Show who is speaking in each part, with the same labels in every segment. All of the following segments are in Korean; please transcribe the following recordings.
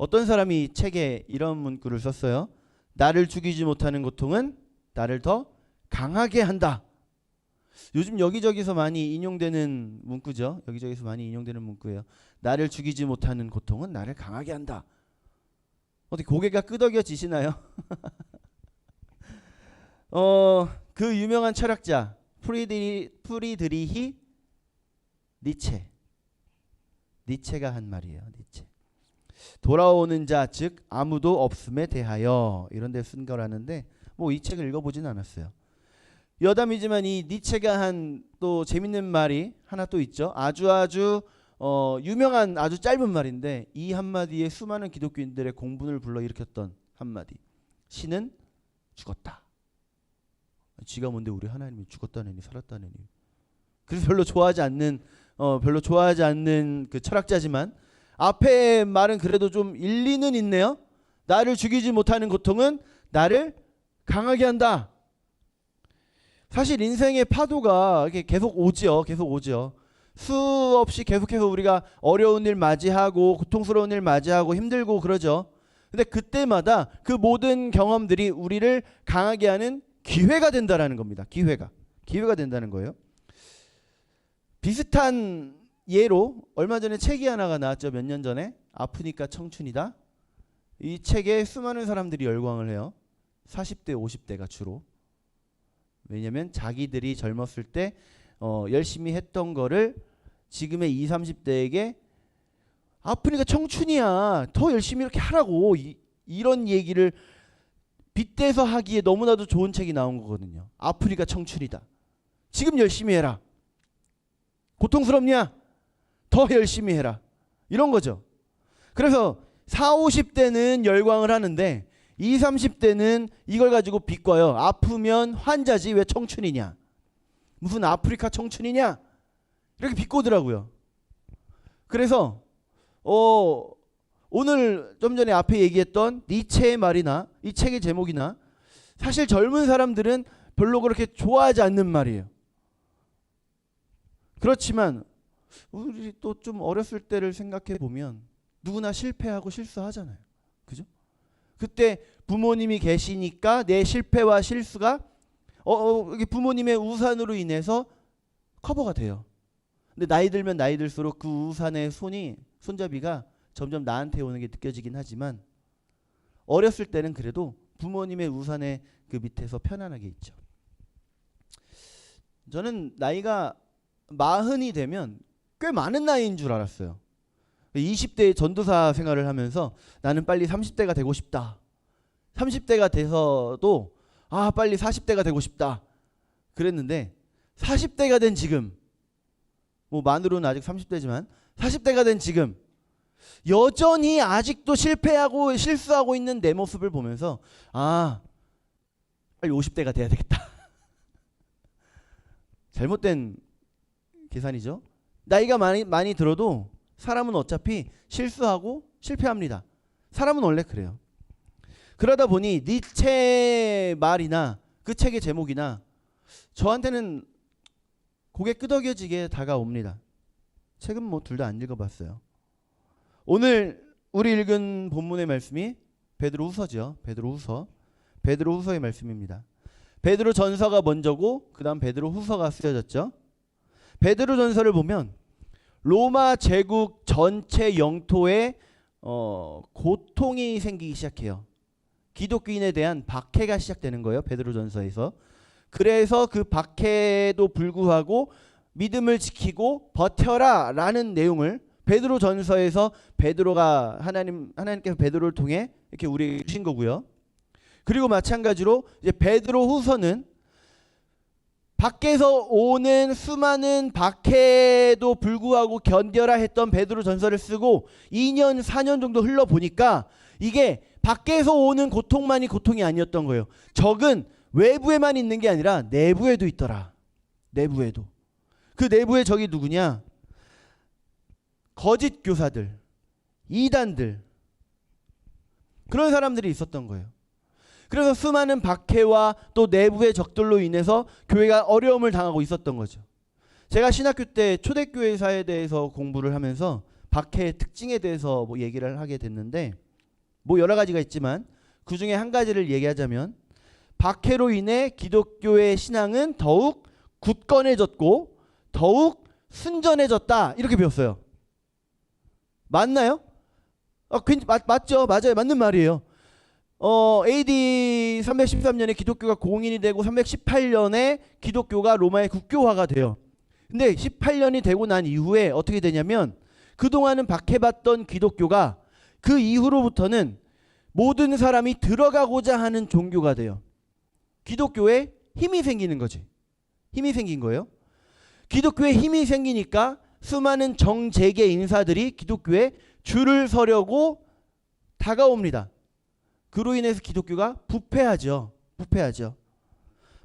Speaker 1: 어떤 사람이 책에 이런 문구를 썼어요. 나를 죽이지 못하는 고통은 나를 더 강하게 한다. 요즘 여기저기서 많이 인용되는 문구죠. 여기저기서 많이 인용되는 문구예요. 나를 죽이지 못하는 고통은 나를 강하게 한다. 어떻게 고개가 끄덕여지시나요? 그 유명한 철학자 프리드리히 니체가 한 말이에요. 니체. 돌아오는 자, 즉 아무도 없음에 대하여 이런 데 쓴 거라는데 뭐 이 책을 읽어보진 않았어요. 여담이지만 이 니체가 한 또 재밌는 말이 하나 또 있죠. 아주 유명한 아주 짧은 말인데 이 한마디에 수많은 기독교인들의 공분을 불러일으켰던 한마디. 신은 죽었다. 쥐가 뭔데 우리 하나님이 죽었다느니 살았다느니. 그래서 별로 좋아하지 않는 그 철학자지만 앞에 말은 그래도 좀 일리는 있네요. 나를 죽이지 못하는 고통은 나를 강하게 한다. 사실 인생의 파도가 이렇게 계속 오죠. 수없이 계속해서 우리가 어려운 일 맞이하고 고통스러운 일 맞이하고 힘들고 그러죠. 근데 그때마다 그 모든 경험들이 우리를 강하게 하는 기회가 된다라는 겁니다. 기회가 된다는 거예요. 비슷한 예로 얼마 전에 책이 하나가 나왔죠. 몇 년 전에. 아프니까 청춘이다. 이 책에 수많은 사람들이 열광을 해요. 40대 50대가 주로. 왜냐면 자기들이 젊었을 때 열심히 했던 거를 지금의 20, 30대에게 아프니까 청춘이야. 더 열심히 이렇게 하라고. 이런 얘기를 빗대서 하기에 너무나도 좋은 책이 나온 거거든요. 아프니까 청춘이다. 지금 열심히 해라. 고통스럽냐? 더 열심히 해라. 이런 거죠. 그래서 40, 50대는 열광을 하는데 20, 30대는 이걸 가지고 비꼬아요. 아프면 환자지 왜 청춘이냐. 무슨 아프리카 청춘이냐. 이렇게 비꼬더라고요. 그래서 오늘 좀 전에 앞에 얘기했던 니체의 말이나 이 책의 제목이나 사실 젊은 사람들은 별로 그렇게 좋아하지 않는 말이에요. 그렇지만 우리 또 좀 어렸을 때를 생각해 보면 누구나 실패하고 실수하잖아요. 그죠? 그때 부모님이 계시니까 내 실패와 실수가 부모님의 우산으로 인해서 커버가 돼요. 근데 나이 들면 나이 들수록 그 우산의 손잡이가 점점 나한테 오는 게 느껴지긴 하지만 어렸을 때는 그래도 부모님의 우산의 그 밑에서 편안하게 있죠. 저는 나이가 40이 되면 꽤 많은 나이인 줄 알았어요. 20대 전도사 생활을 하면서 나는 빨리 30대가 되고 싶다. 30대가 돼서도 빨리 40대가 되고 싶다. 그랬는데 40대가 된 지금, 뭐 만으로는 아직 30대지만 40대가 된 지금 여전히 아직도 실패하고 실수하고 있는 내 모습을 보면서 빨리 50대가 돼야 되겠다. 잘못된 계산이죠. 나이가 많이 들어도 사람은 어차피 실수하고 실패합니다. 사람은 원래 그래요. 그러다 보니 니체 말이나 그 책의 제목이나 저한테는 고개 끄덕여지게 다가옵니다. 책은 뭐 둘 다 안 읽어봤어요. 오늘 우리 읽은 본문의 말씀이 베드로후서죠. 베드로후서의 말씀입니다. 베드로전서가 먼저고 그 다음 베드로후서가 쓰여졌죠. 베드로전서를 보면 로마 제국 전체 영토에 고통이 생기기 시작해요. 기독교인에 대한 박해가 시작되는 거예요. 베드로전서에서. 그래서 그 박해도 불구하고 믿음을 지키고 버텨라 라는 내용을 베드로전서에서 베드로가 하나님께서 베드로를 통해 이렇게 우리에게 주신 거고요. 그리고 마찬가지로 이제 베드로후서는 밖에서 오는 수많은 박해도 불구하고 견뎌라 했던 베드로전서를 쓰고 2년 4년 정도 흘러보니까 이게 밖에서 오는 고통만이 고통이 아니었던 거예요. 적은 외부에만 있는 게 아니라 내부에도 있더라. 내부에도. 그 내부의 적이 누구냐? 거짓 교사들, 이단들, 그런 사람들이 있었던 거예요. 그래서 수많은 박해와 또 내부의 적들로 인해서 교회가 어려움을 당하고 있었던 거죠. 제가 신학교 때 초대교회사에 대해서 공부를 하면서 박해의 특징에 대해서 뭐 얘기를 하게 됐는데 뭐 여러 가지가 있지만 그 중에 한 가지를 얘기하자면 박해로 인해 기독교의 신앙은 더욱 굳건해졌고 더욱 순전해졌다 이렇게 배웠어요. 맞나요? 맞죠. 맞아요. 맞는 말이에요. AD 313년에 기독교가 공인이 되고 318년에 기독교가 로마의 국교화가 돼요. 근데 18년이 되고 난 이후에 어떻게 되냐면 그동안은 박해받던 기독교가 그 이후로부터는 모든 사람이 들어가고자 하는 종교가 돼요. 기독교에 힘이 생기는 거지. 힘이 생긴 거예요. 기독교에 힘이 생기니까 수많은 정재계 인사들이 기독교에 줄을 서려고 다가옵니다. 그로 인해서 기독교가 부패하죠. 부패하죠.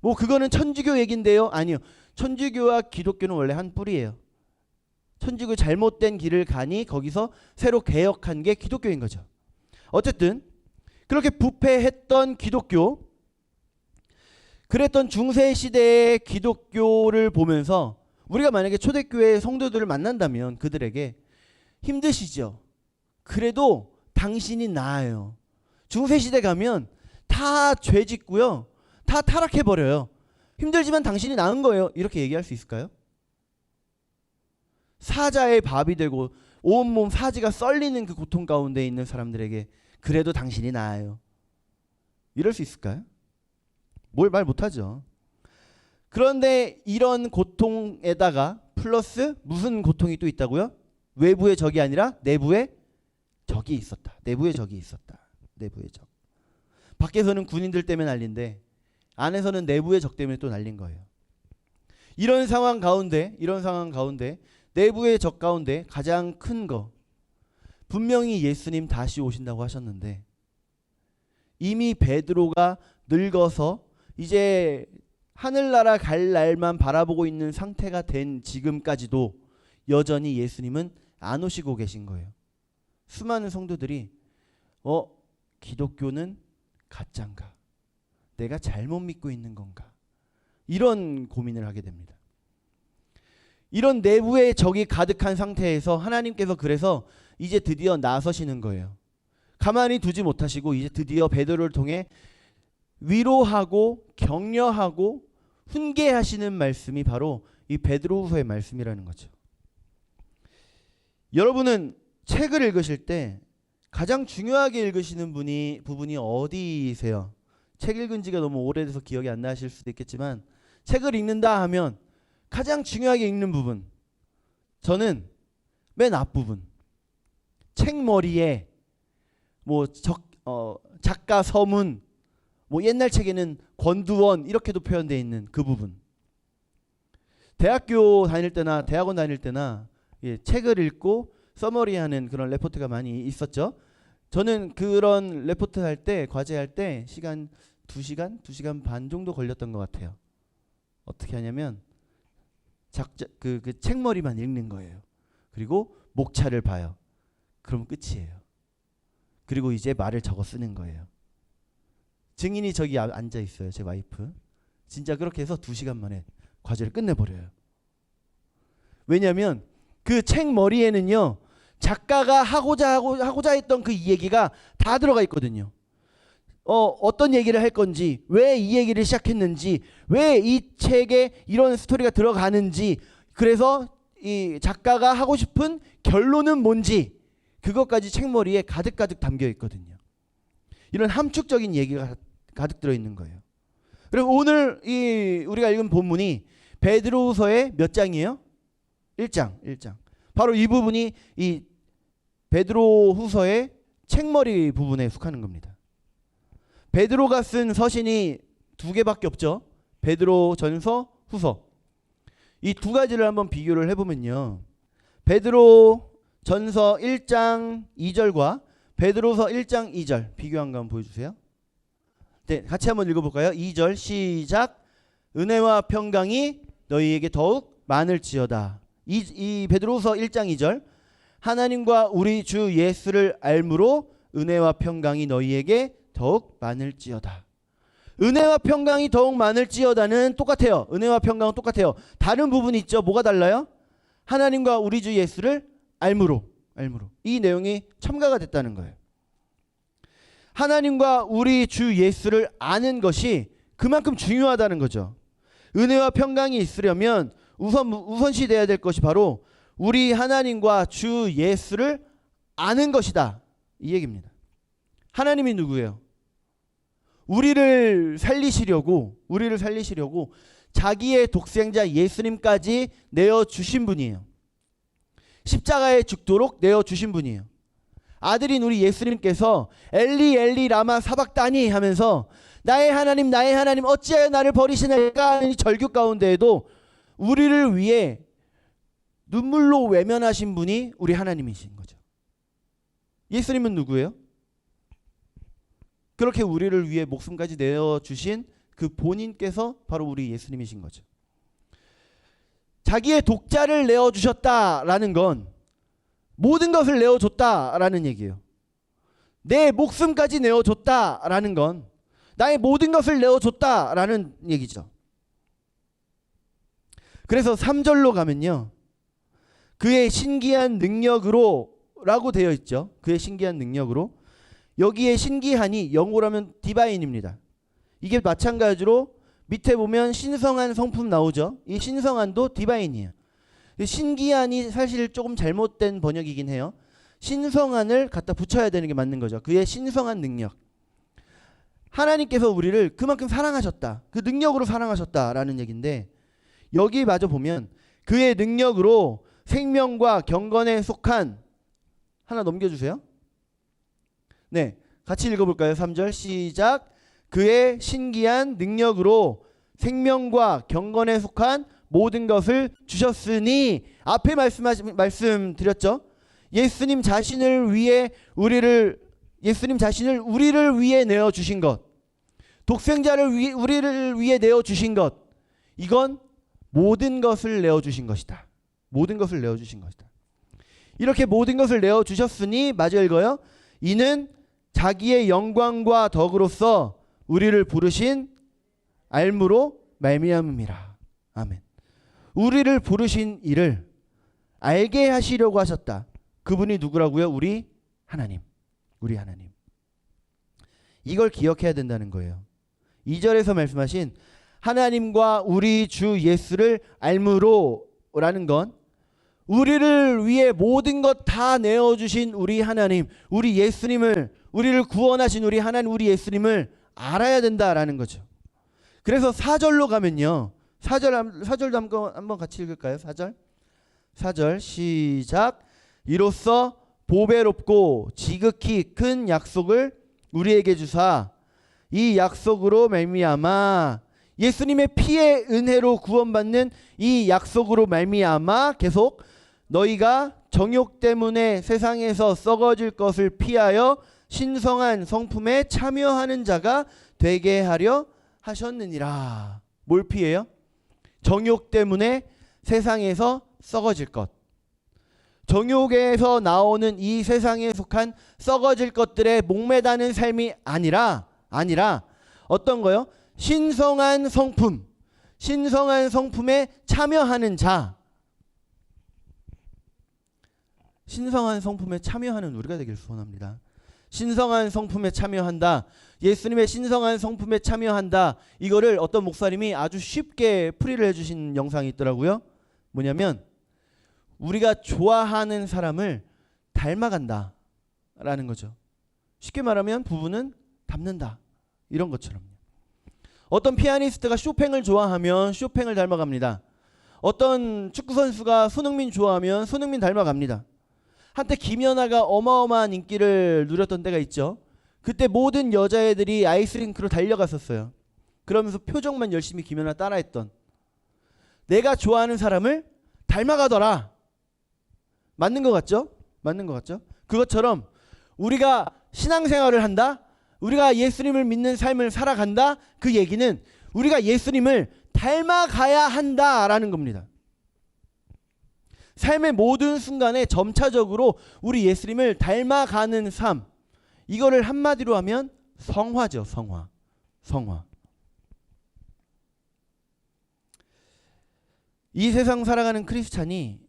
Speaker 1: 뭐 그거는 천주교 얘긴데요. 아니요. 천주교와 기독교는 원래 한 뿌리예요. 천주교 잘못된 길을 가니 거기서 새로 개혁한 게 기독교인 거죠. 어쨌든 그렇게 부패했던 기독교, 그랬던 중세시대의 기독교를 보면서 우리가 만약에 초대교회 성도들을 만난다면 그들에게 힘드시죠. 그래도 당신이 나아요. 중세시대 가면 다 죄 짓고요. 다 타락해버려요. 힘들지만 당신이 나은 거예요. 이렇게 얘기할 수 있을까요? 사자의 밥이 되고 온몸 사지가 썰리는 그 고통 가운데 있는 사람들에게 그래도 당신이 나아요. 이럴 수 있을까요? 뭘 말 못하죠. 그런데 이런 고통에다가 플러스 무슨 고통이 또 있다고요? 외부의 적이 아니라 내부의 적이 있었다. 내부의 적이 있었다. 내부의 적. 밖에서는 군인들 때문에 난리인데 안에서는 내부의 적 때문에 또 난린 거예요. 이런 상황 가운데 내부의 적 가운데 가장 큰 거, 분명히 예수님 다시 오신다고 하셨는데 이미 베드로가 늙어서 이제 하늘나라 갈 날만 바라보고 있는 상태가 된 지금까지도 여전히 예수님은 안 오시고 계신 거예요. 수많은 성도들이 기독교는 가짜인가? 내가 잘못 믿고 있는 건가? 이런 고민을 하게 됩니다. 이런 내부의 적이 가득한 상태에서 하나님께서 그래서 이제 드디어 나서시는 거예요. 가만히 두지 못하시고 이제 드디어 베드로를 통해 위로하고 격려하고 훈계하시는 말씀이 바로 이 베드로후서의 말씀이라는 거죠. 여러분은 책을 읽으실 때 가장 중요하게 읽으시는 부분이 어디세요? 책 읽은 지가 너무 오래돼서 기억이 안 나실 수도 있겠지만 책을 읽는다 하면 가장 중요하게 읽는 부분, 저는 맨 앞부분, 책머리에 뭐 작가 서문, 뭐 옛날 책에는 권두원 이렇게도 표현되어 있는 그 부분. 대학교 다닐 때나 대학원 다닐 때나 책을 읽고 서머리하는 그런 레포트가 많이 있었죠. 저는 그런 레포트 할 때, 과제할 때 시간 2시간, 2시간 반 정도 걸렸던 것 같아요. 어떻게 하냐면 그 책머리만 읽는 거예요. 그리고 목차를 봐요. 그럼 끝이에요. 그리고 이제 말을 적어 쓰는 거예요. 증인이 저기 앉아 있어요. 제 와이프. 진짜 그렇게 해서 2시간 만에 과제를 끝내버려요. 왜냐하면 그 책 머리에는요, 작가가 하고자 했던 그 얘기가 다 들어가 있거든요. 어떤 얘기를 할 건지, 왜 이 얘기를 시작했는지, 왜 이 책에 이런 스토리가 들어가는지, 그래서 이 작가가 하고 싶은 결론은 뭔지, 그것까지 책머리에 가득가득 담겨 있거든요. 이런 함축적인 얘기가 가득 들어있는 거예요. 그리고 오늘 우리가 읽은 본문이 베드로후서의 몇 장이에요? 1장. 바로 이 부분이 이 베드로후서의 책머리 부분에 속하는 겁니다. 베드로가 쓴 서신이 2개밖에 없죠. 베드로전서, 후서. 이 두 가지를 한번 비교를 해보면요. 베드로전서 1장 2절과 베드로서 1장 2절 비교한 거 한번 보여주세요. 네, 같이 한번 읽어볼까요? 2절 시작. 은혜와 평강이 너희에게 더욱 많을지어다. 이 베드로서 1장 2절. 하나님과 우리 주 예수를 알므로 은혜와 평강이 너희에게 더욱 많을지어다. 은혜와 평강이 더욱 많을지어다는 똑같아요. 은혜와 평강은 똑같아요. 다른 부분이 있죠. 뭐가 달라요? 하나님과 우리 주 예수를 알므로. 이 내용이 첨가가 됐다는 거예요. 하나님과 우리 주 예수를 아는 것이 그만큼 중요하다는 거죠. 은혜와 평강이 있으려면 우선시 돼야 될 것이 바로 우리 하나님과 주 예수를 아는 것이다. 이 얘기입니다. 하나님이 누구예요? 우리를 살리시려고 자기의 독생자 예수님까지 내어주신 분이에요. 십자가에 죽도록 내어주신 분이에요. 아들인 우리 예수님께서 엘리 엘리 라마 사박다니 하면서 나의 하나님 어찌하여 나를 버리시나이까 하는 이 절규 가운데에도 우리를 위해 눈물로 외면하신 분이 우리 하나님이신 거죠. 예수님은 누구예요? 그렇게 우리를 위해 목숨까지 내어주신 그 본인께서 바로 우리 예수님이신 거죠. 자기의 독자를 내어주셨다라는 건 모든 것을 내어줬다라는 얘기예요. 내 목숨까지 내어줬다라는 건 나의 모든 것을 내어줬다라는 얘기죠. 그래서 3절로 가면요, 그의 신기한 능력으로 라고 되어 있죠. 그의 신기한 능력으로. 여기에 신기한이 영어로는 디바인입니다. 이게 마찬가지로 밑에 보면 신성한 성품 나오죠. 이 신성한도 디바인이에요. 신기한이 사실 조금 잘못된 번역이긴 해요. 신성한을 갖다 붙여야 되는 게 맞는 거죠. 그의 신성한 능력. 하나님께서 우리를 그만큼 사랑하셨다. 그 능력으로 사랑하셨다라는 얘기인데, 여기 마저 보면 그의 능력으로 생명과 경건에 속한, 하나 넘겨주세요. 네, 같이 읽어볼까요? 3절 시작. 그의 신기한 능력으로 생명과 경건에 속한 모든 것을 주셨으니, 앞에 말씀드렸죠. 예수님 자신을 우리를 위해 내어주신 것, 독생자를 우리를 위해 내어주신 것, 이건 모든 것을 내어주신 것이다. 모든 것을 내어주신 것이다. 이렇게 모든 것을 내어주셨으니, 마저 읽어요. 이는 자기의 영광과 덕으로서 우리를 부르신 알므로 말미암음이라. 아멘. 우리를 부르신 이를 알게 하시려고 하셨다. 그분이 누구라고요? 우리 하나님. 우리 하나님. 이걸 기억해야 된다는 거예요. 2절에서 말씀하신 하나님과 우리 주 예수를 알므로 라는 건 우리를 위해 모든 것 다 내어주신 우리 하나님, 우리 예수님을, 우리를 구원하신 우리 하나님, 우리 예수님을 알아야 된다라는 거죠. 그래서 4절로 가면요, 4절도 한번 같이 읽을까요? 4절 시작. 이로써 보배롭고 지극히 큰 약속을 우리에게 주사 이 약속으로 말미암아, 예수님의 피의 은혜로 구원받는 이 약속으로 말미암아 계속 너희가 정욕 때문에 세상에서 썩어질 것을 피하여 신성한 성품에 참여하는 자가 되게 하려 하셨느니라. 뭘 피해요? 정욕 때문에 세상에서 썩어질 것. 정욕에서 나오는 이 세상에 속한 썩어질 것들에 목매다는 삶이 아니라 어떤 거요? 신성한 성품에 참여하는 자. 신성한 성품에 참여하는 우리가 되길 소원합니다. 신성한 성품에 참여한다. 예수님의 신성한 성품에 참여한다. 이거를 어떤 목사님이 아주 쉽게 풀이를 해주신 영상이 있더라고요. 뭐냐면 우리가 좋아하는 사람을 닮아간다 라는 거죠. 쉽게 말하면 부부는 닮는다, 이런 것처럼. 어떤 피아니스트가 쇼팽을 좋아하면 쇼팽을 닮아갑니다. 어떤 축구선수가 손흥민 좋아하면 손흥민 닮아갑니다. 한때 김연아가 어마어마한 인기를 누렸던 때가 있죠. 그때 모든 여자애들이 아이스링크로 달려갔었어요. 그러면서 표정만 열심히 김연아 따라했던, 내가 좋아하는 사람을 닮아가더라. 맞는 것 같죠? 맞는 것 같죠? 그것처럼 우리가 신앙생활을 한다, 우리가 예수님을 믿는 삶을 살아간다, 그 얘기는 우리가 예수님을 닮아가야 한다라는 겁니다. 삶의 모든 순간에 점차적으로 우리 예수님을 닮아가는 삶, 이거를 한마디로 하면 성화죠. 성화. 이 세상 살아가는 크리스찬이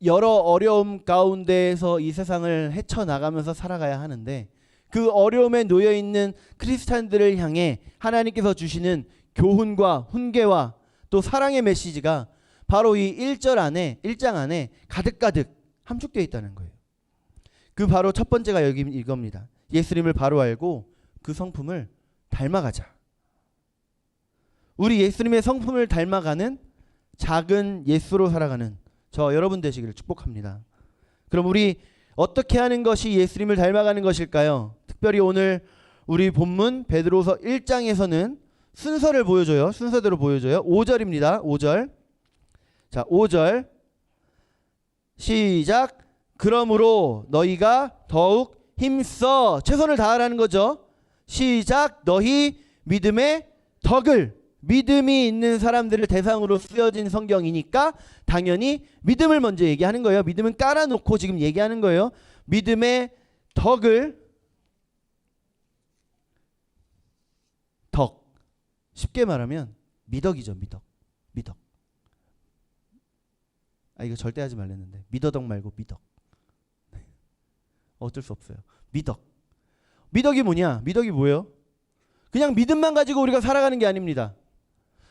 Speaker 1: 여러 어려움 가운데에서 이 세상을 헤쳐나가면서 살아가야 하는데, 그 어려움에 놓여 있는 크리스찬들을 향해 하나님께서 주시는 교훈과 훈계와 또 사랑의 메시지가 바로 이 1장 안에 가득가득 함축되어 있다는 거예요. 그 바로 첫 번째가 여기 이겁니다. 예수님을 바로 알고 그 성품을 닮아가자. 우리 예수님의 성품을 닮아가는 작은 예수로 살아가는 저 여러분 되시기를 축복합니다. 그럼 우리 어떻게 하는 것이 예수님을 닮아가는 것일까요? 특별히 오늘 우리 본문 베드로서 1장에서는 순서를 보여줘요. 순서대로 보여줘요. 5절입니다. 5절. 자, 5절 시작. 그러므로 너희가 더욱 힘써 최선을 다하라는 거죠. 시작. 너희 믿음의 덕을, 믿음이 있는 사람들을 대상으로 쓰여진 성경이니까 당연히 믿음을 먼저 얘기하는 거예요. 믿음은 깔아놓고 지금 얘기하는 거예요. 믿음의 덕을, 덕 쉽게 말하면 미덕이죠. 미덕. 아, 이거 절대 하지 말랬는데 미더덕 말고 미덕. 어쩔 수 없어요. 미덕이 뭐냐? 미덕이 뭐예요? 그냥 믿음만 가지고 우리가 살아가는 게 아닙니다.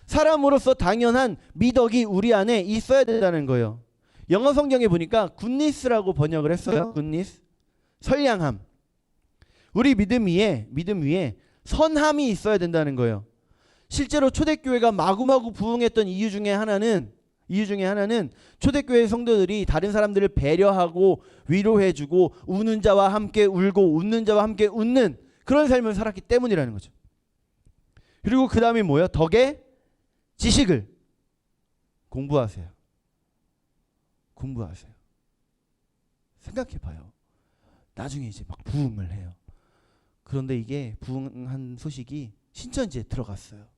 Speaker 1: 사람으로서 당연한 미덕이 우리 안에 있어야 된다는 거예요. 영어 성경에 보니까 굿니스라고 번역을 했어요. 굿니스, 선량함. 우리 믿음 위에 선함이 있어야 된다는 거예요. 실제로 초대교회가 마구마구 부흥했던 이유 중에 하나는 초대교회 성도들이 다른 사람들을 배려하고 위로해주고 우는 자와 함께 울고 웃는 자와 함께 웃는 그런 삶을 살았기 때문이라는 거죠. 그리고 그 다음이 뭐예요? 덕의 지식을 공부하세요. 생각해봐요. 나중에 이제 막 부흥을 해요. 그런데 이게 부흥한 소식이 신천지에 들어갔어요.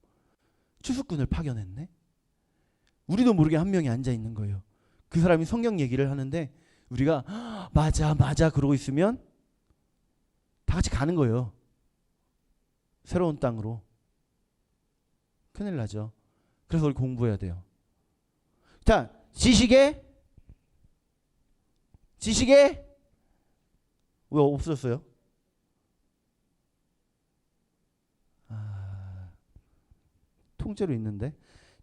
Speaker 1: 추수꾼을 파견했네. 우리도 모르게 한 명이 앉아 있는 거예요. 그 사람이 성경 얘기를 하는데 우리가 맞아 그러고 있으면 다 같이 가는 거예요. 새로운 땅으로. 큰일 나죠. 그래서 우리 공부해야 돼요. 자, 지식에 왜 없어졌어요? 통째로 있는데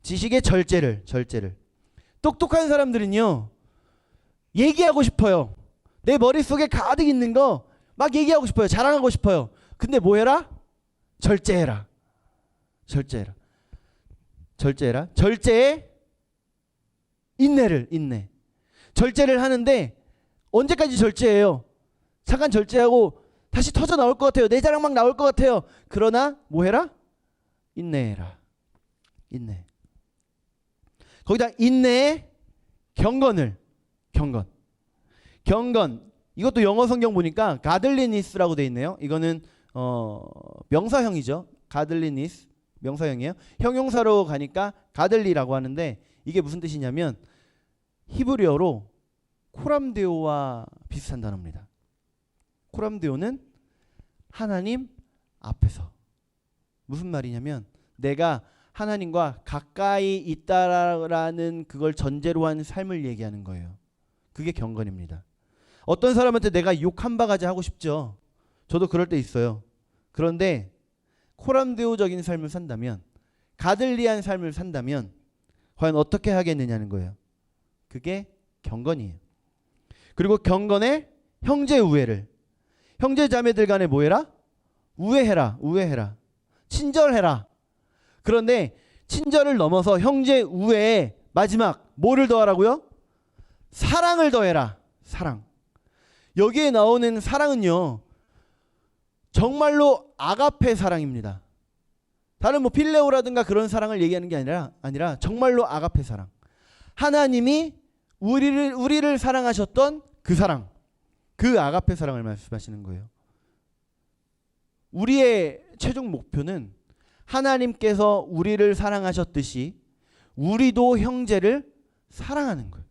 Speaker 1: 지식의 절제를 똑똑한 사람들은요 얘기하고 싶어요. 내 머릿속에 가득 있는 거 막 얘기하고 싶어요. 자랑하고 싶어요. 근데 뭐 해라? 절제해라. 절제에 인내. 절제를 하는데 언제까지 절제해요? 잠깐 절제하고 다시 터져 나올 것 같아요. 내 자랑 막 나올 것 같아요. 그러나 뭐 해라? 인내해라. 거기다 인내에 경건. 이것도 영어 성경 보니까 가들리니스라고 돼 있네요. 이거는 명사형이죠. 가들리니스 명사형이에요. 형용사로 가니까 가들리라고 하는데 이게 무슨 뜻이냐면 히브리어로 코람데오와 비슷한 단어입니다. 코람데오는 하나님 앞에서. 무슨 말이냐면 내가 하나님과 가까이 있다라는 그걸 전제로 한 삶을 얘기하는 거예요. 그게 경건입니다. 어떤 사람한테 내가 욕 한 바가지 하고 싶죠. 저도 그럴 때 있어요. 그런데 코람데오적인 삶을 산다면, 가들리한 삶을 산다면 과연 어떻게 하겠느냐는 거예요. 그게 경건이에요. 그리고 경건의 형제 우애를, 형제 자매들 간에 뭐 해라? 우애해라. 친절해라. 그런데 친절을 넘어서 형제 우애에 마지막 뭐를 더하라고요? 사랑을 더해라. 사랑. 여기에 나오는 사랑은요 정말로 아가페 사랑입니다. 다른 뭐 필레오라든가 그런 사랑을 얘기하는 게 아니라 정말로 아가페 사랑. 하나님이 우리를 사랑하셨던 그 사랑, 그 아가페 사랑을 말씀하시는 거예요. 우리의 최종 목표는 하나님께서 우리를 사랑하셨듯이 우리도 형제를 사랑하는 거예요.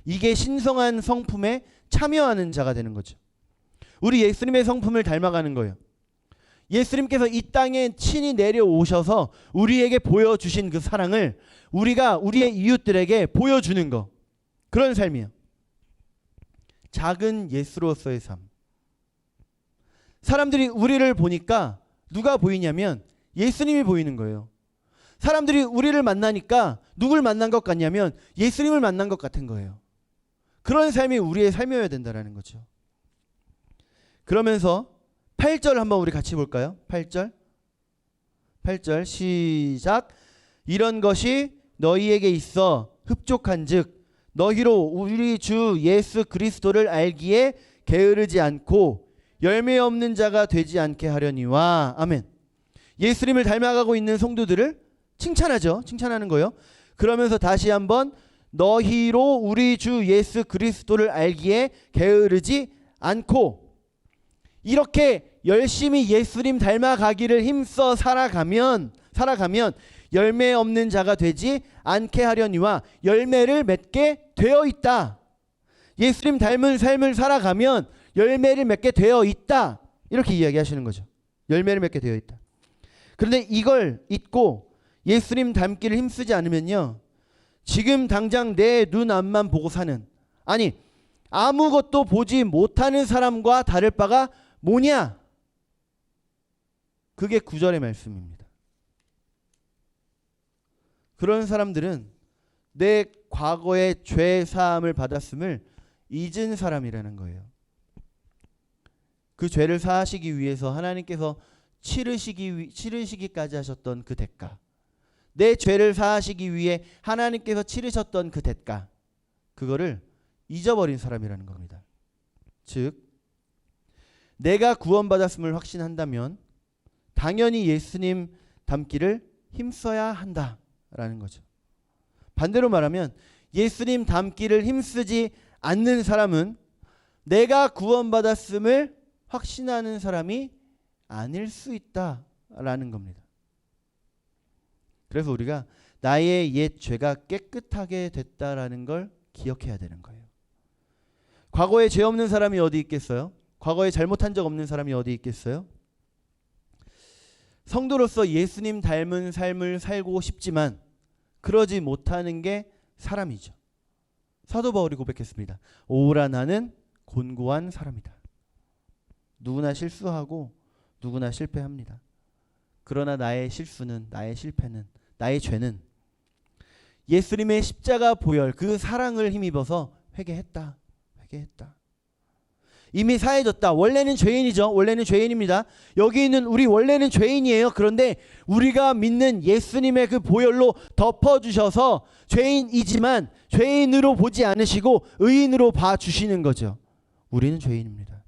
Speaker 1: 이게 신성한 성품에 참여하는 자가 되는 거죠. 우리 예수님의 성품을 닮아가는 거예요. 예수님께서 이 땅에 친히 내려오셔서 우리에게 보여주신 그 사랑을 우리가 우리의 이웃들에게 보여주는 거. 그런 삶이에요. 작은 예수로서의 삶. 사람들이 우리를 보니까 누가 보이냐면 예수님이 보이는 거예요. 사람들이 우리를 만나니까 누굴 만난 것 같냐면 예수님을 만난 것 같은 거예요. 그런 삶이 우리의 삶이어야 된다는 거죠. 그러면서 8절 한번 우리 같이 볼까요? 8절 시작. 이런 것이 너희에게 있어 흡족한즉 너희로 우리 주 예수 그리스도를 알기에 게으르지 않고 열매 없는 자가 되지 않게 하려니와. 아멘. 예수님을 닮아가고 있는 성도들을 칭찬하죠. 칭찬하는 거예요. 그러면서 다시 한번 너희로 우리 주 예수 그리스도를 알기에 게으르지 않고. 이렇게 열심히 예수님 닮아가기를 힘써 살아가면 열매 없는 자가 되지 않게 하려니와 열매를 맺게 되어 있다. 예수님 닮은 삶을 살아가면 열매를 맺게 되어 있다. 이렇게 이야기하시는 거죠. 열매를 맺게 되어 있다. 그런데 이걸 잊고 예수님 닮기를 힘쓰지 않으면요, 지금 당장 내 눈 앞만 보고 사는, 아니 아무것도 보지 못하는 사람과 다를 바가 뭐냐? 그게 9절의 말씀입니다. 그런 사람들은 내 과거의 죄 사함을 받았음을 잊은 사람이라는 거예요. 그 죄를 사하시기 위해서 하나님께서 치르시기까지 하셨던 그 대가, 내 죄를 사하시기 위해 하나님께서 치르셨던 그 대가, 그거를 잊어버린 사람이라는 겁니다. 즉 내가 구원받았음을 확신한다면 당연히 예수님 닮기를 힘써야 한다라는 거죠. 반대로 말하면 예수님 닮기를 힘쓰지 않는 사람은 내가 구원받았음을 확신하는 사람이 아닐 수 있다라는 겁니다. 그래서 우리가 나의 옛 죄가 깨끗하게 됐다라는 걸 기억해야 되는 거예요. 과거에 죄 없는 사람이 어디 있겠어요? 과거에 잘못한 적 없는 사람이 어디 있겠어요? 성도로서 예수님 닮은 삶을 살고 싶지만 그러지 못하는 게 사람이죠. 사도 바울이 고백했습니다. 오라 나는 곤고한 사람이다. 누구나 실수하고 누구나 실패합니다. 그러나 나의 실수는, 나의 실패는, 나의 죄는 예수님의 십자가 보혈, 그 사랑을 힘입어서 회개했다. 이미 사해졌다. 원래는 죄인이죠. 원래는 죄인입니다. 여기 있는 우리 원래는 죄인이에요. 그런데 우리가 믿는 예수님의 그 보혈로 덮어주셔서 죄인이지만 죄인으로 보지 않으시고 의인으로 봐주시는 거죠. 우리는 죄인입니다.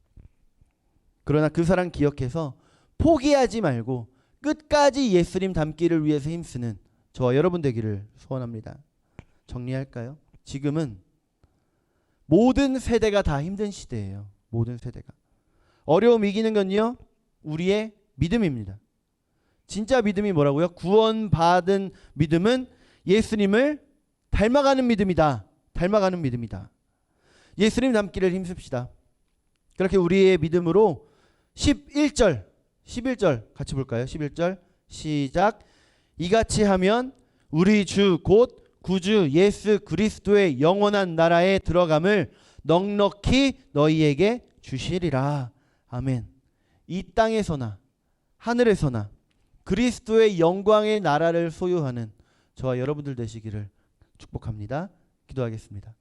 Speaker 1: 그러나 그 사랑 기억해서 포기하지 말고 끝까지 예수님 닮기를 위해서 힘쓰는 저와 여러분 되기를 소원합니다. 정리할까요? 지금은 모든 세대가 다 힘든 시대예요. 모든 세대가. 어려움 이기는 건요, 우리의 믿음입니다. 진짜 믿음이 뭐라고요? 구원받은 믿음은 예수님을 닮아가는 믿음이다. 닮아가는 믿음이다. 예수님 닮기를 힘씁시다. 그렇게 우리의 믿음으로 11절 같이 볼까요? 11절 시작. 이같이 하면 우리 주 곧 구주 예수 그리스도의 영원한 나라에 들어감을 넉넉히 너희에게 주시리라. 아멘. 이 땅에서나 하늘에서나 그리스도의 영광의 나라를 소유하는 저와 여러분들 되시기를 축복합니다. 기도하겠습니다.